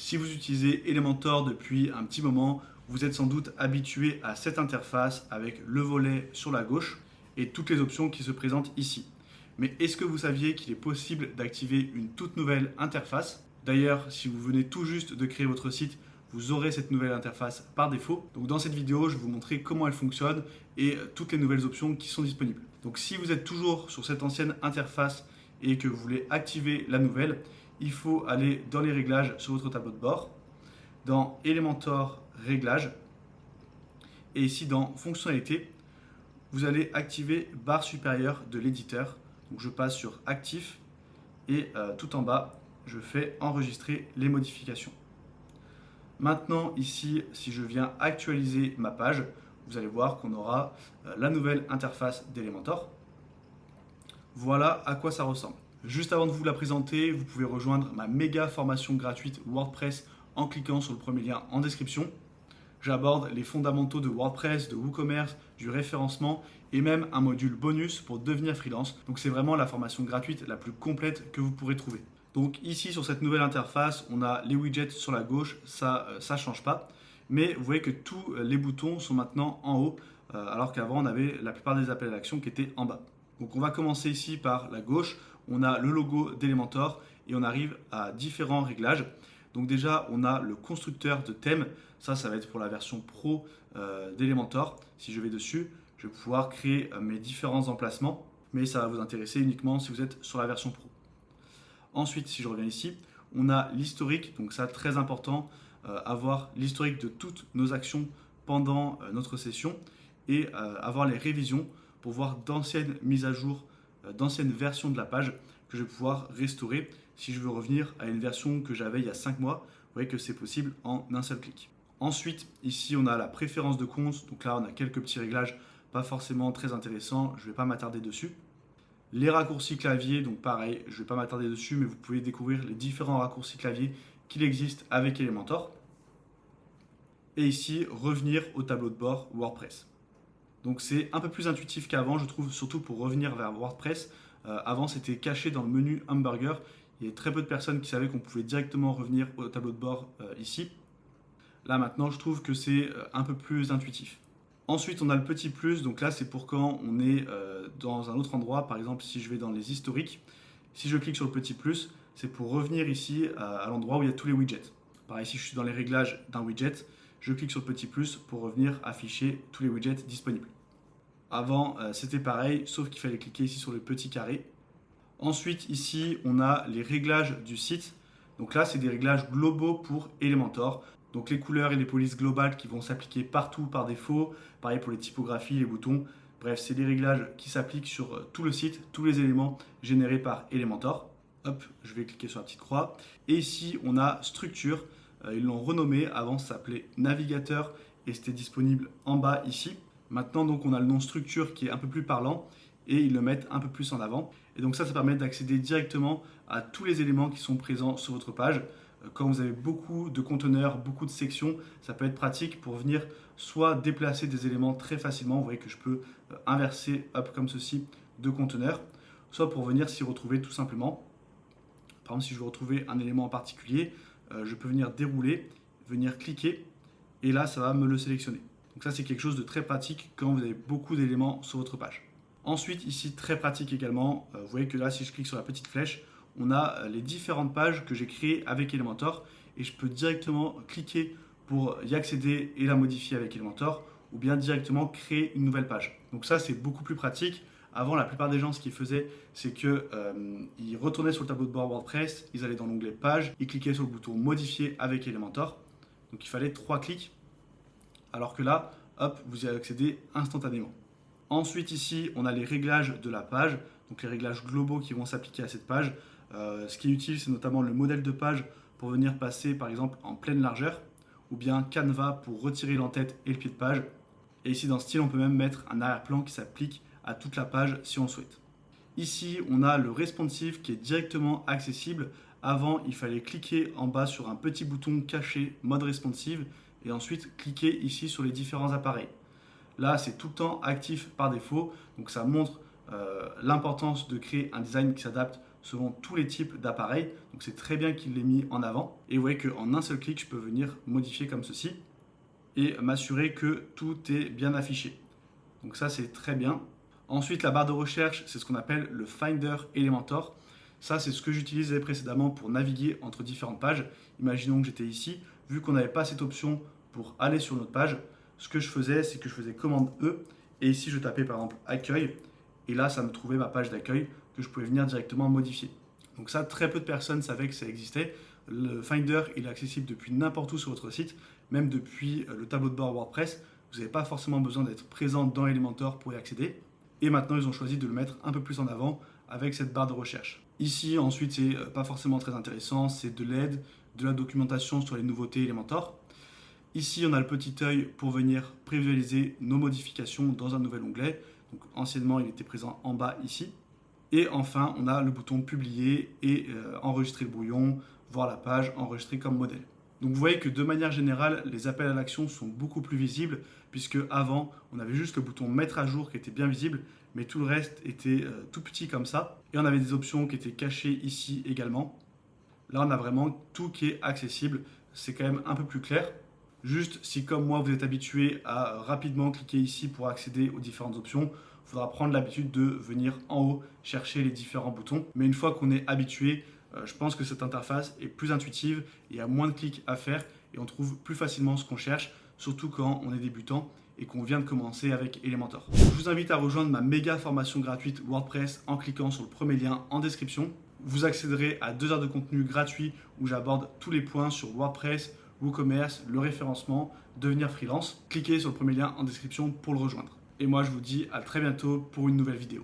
Si vous utilisez Elementor depuis un petit moment, vous êtes sans doute habitué à cette interface avec le volet sur la gauche et toutes les options qui se présentent ici. Mais est-ce que vous saviez qu'il est possible d'activer une toute nouvelle interface? D'ailleurs, si vous venez tout juste de créer votre site, vous aurez cette nouvelle interface par défaut. Donc dans cette vidéo, je vais vous montrer comment elle fonctionne et toutes les nouvelles options qui sont disponibles. Donc si vous êtes toujours sur cette ancienne interface et que vous voulez activer la nouvelle, il faut aller dans les réglages sur votre tableau de bord, dans Elementor Réglages, et ici dans Fonctionnalités, vous allez activer barre supérieure de l'éditeur. Donc je passe sur Actif et tout en bas, je fais Enregistrer les modifications. Maintenant ici, si je viens actualiser ma page, vous allez voir qu'on aura la nouvelle interface d'Elementor. Voilà à quoi ça ressemble. Juste avant de vous la présenter, vous pouvez rejoindre ma méga formation gratuite WordPress en cliquant sur le premier lien en description. J'aborde les fondamentaux de WordPress, de WooCommerce, du référencement et même un module bonus pour devenir freelance. Donc c'est vraiment la formation gratuite la plus complète que vous pourrez trouver. Donc ici sur cette nouvelle interface, on a les widgets sur la gauche, ça ne change pas. Mais vous voyez que tous les boutons sont maintenant en haut, alors qu'avant on avait la plupart des appels à l'action qui étaient en bas. Donc on va commencer ici par la gauche, on a le logo d'Elementor et on arrive à différents réglages. Donc déjà on a le constructeur de thème, ça va être pour la version pro d'Elementor. Si je vais dessus, je vais pouvoir créer mes différents emplacements, mais ça va vous intéresser uniquement si vous êtes sur la version pro. Ensuite, si je reviens ici, on a l'historique, donc ça très important, avoir l'historique de toutes nos actions pendant notre session et avoir les révisions pour voir d'anciennes mises à jour, d'anciennes versions de la page que je vais pouvoir restaurer si je veux revenir à une version que j'avais il y a 5 mois. Vous voyez que c'est possible en un seul clic. Ensuite, ici, on a la préférence de compte. Donc là, on a quelques petits réglages, pas forcément très intéressants. Je ne vais pas m'attarder dessus. Les raccourcis clavier, donc pareil, je ne vais pas m'attarder dessus, mais vous pouvez découvrir les différents raccourcis clavier qu'il existe avec Elementor. Et ici, revenir au tableau de bord WordPress. Donc c'est un peu plus intuitif qu'avant, je trouve, surtout pour revenir vers WordPress. Avant, c'était caché dans le menu hamburger. Il y avait très peu de personnes qui savaient qu'on pouvait directement revenir au tableau de bord ici. Là, maintenant, je trouve que c'est un peu plus intuitif. Ensuite, on a le petit plus. Donc là, c'est pour quand on est dans un autre endroit. Par exemple, si je vais dans les historiques, si je clique sur le petit plus, c'est pour revenir ici à l'endroit où il y a tous les widgets. Pareil, si je suis dans les réglages d'un widget, je clique sur le petit plus pour revenir afficher tous les widgets disponibles. Avant, c'était pareil, sauf qu'il fallait cliquer ici sur le petit carré. Ensuite, ici, on a les réglages du site. Donc là, c'est des réglages globaux pour Elementor. Donc les couleurs et les polices globales qui vont s'appliquer partout par défaut. Pareil pour les typographies, les boutons. Bref, c'est des réglages qui s'appliquent sur tout le site, tous les éléments générés par Elementor. Hop, je vais cliquer sur la petite croix. Et ici, on a structure. Ils l'ont renommé. Avant, ça s'appelait navigateur et c'était disponible en bas ici. Maintenant, donc, on a le nom structure qui est un peu plus parlant et ils le mettent un peu plus en avant. Et donc ça permet d'accéder directement à tous les éléments qui sont présents sur votre page. Quand vous avez beaucoup de conteneurs, beaucoup de sections, ça peut être pratique pour venir soit déplacer des éléments très facilement. Vous voyez que je peux inverser, hop, comme ceci, deux conteneurs, soit pour venir s'y retrouver tout simplement. Par exemple, si je veux retrouver un élément en particulier, je peux venir dérouler, venir cliquer, et là, ça va me le sélectionner. Donc ça, c'est quelque chose de très pratique quand vous avez beaucoup d'éléments sur votre page. Ensuite, ici, très pratique également, vous voyez que là, si je clique sur la petite flèche, on a les différentes pages que j'ai créées avec Elementor et je peux directement cliquer pour y accéder et la modifier avec Elementor ou bien directement créer une nouvelle page. Donc ça, c'est beaucoup plus pratique. Avant, la plupart des gens, ce qu'ils faisaient, c'est qu'ils retournaient sur le tableau de bord WordPress, ils allaient dans l'onglet Page, ils cliquaient sur le bouton Modifier avec Elementor. Donc il fallait 3 clics, alors que là, hop, vous y accédez instantanément. Ensuite, ici, on a les réglages de la page, donc les réglages globaux qui vont s'appliquer à cette page. Ce qui est utile, c'est notamment le modèle de page pour venir passer, par exemple, en pleine largeur, ou bien Canva pour retirer l'entête et le pied de page. Et ici, dans Style, on peut même mettre un arrière-plan qui s'applique à toute la page si on le souhaite. Ici, on a le responsive qui est directement accessible. Avant, il fallait cliquer en bas sur un petit bouton caché mode responsive et ensuite cliquer ici sur les différents appareils. Là, c'est tout le temps actif par défaut, donc ça montre l'importance de créer un design qui s'adapte selon tous les types d'appareils. Donc c'est très bien qu'il l'ait mis en avant. Et vous voyez qu'en un seul clic, je peux venir modifier comme ceci et m'assurer que tout est bien affiché. Donc ça, c'est très bien. Ensuite, la barre de recherche, c'est ce qu'on appelle le Finder Elementor. Ça, c'est ce que j'utilisais précédemment pour naviguer entre différentes pages. Imaginons que j'étais ici. Vu qu'on n'avait pas cette option pour aller sur notre page, ce que je faisais, c'est que je faisais commande E. Et ici, je tapais par exemple accueil. Et là, ça me trouvait ma page d'accueil que je pouvais venir directement modifier. Donc ça, très peu de personnes savaient que ça existait. Le Finder, il est accessible depuis n'importe où sur votre site, même depuis le tableau de bord WordPress. Vous n'avez pas forcément besoin d'être présent dans Elementor pour y accéder. Et maintenant, ils ont choisi de le mettre un peu plus en avant avec cette barre de recherche. Ici, ensuite, c'est pas forcément très intéressant. C'est de l'aide, de la documentation sur les nouveautés Elementor. Ici, on a le petit œil pour venir prévisualiser nos modifications dans un nouvel onglet. Donc, anciennement, il était présent en bas ici. Et enfin, on a le bouton publier et enregistrer le brouillon, voir la page, enregistrer comme modèle. Donc vous voyez que de manière générale, les appels à l'action sont beaucoup plus visibles, puisque avant, on avait juste le bouton mettre à jour qui était bien visible, mais tout le reste était tout petit comme ça. Et on avait des options qui étaient cachées ici également. Là, on a vraiment tout qui est accessible. C'est quand même un peu plus clair. Juste, si comme moi, vous êtes habitué à rapidement cliquer ici pour accéder aux différentes options, il faudra prendre l'habitude de venir en haut chercher les différents boutons. Mais une fois qu'on est habitué, je pense que cette interface est plus intuitive, il y a moins de clics à faire et on trouve plus facilement ce qu'on cherche, surtout quand on est débutant et qu'on vient de commencer avec Elementor. Je vous invite à rejoindre ma méga formation gratuite WordPress en cliquant sur le premier lien en description. Vous accéderez à 2 heures de contenu gratuit où j'aborde tous les points sur WordPress, WooCommerce, le référencement, devenir freelance. Cliquez sur le premier lien en description pour le rejoindre. Et moi, je vous dis à très bientôt pour une nouvelle vidéo.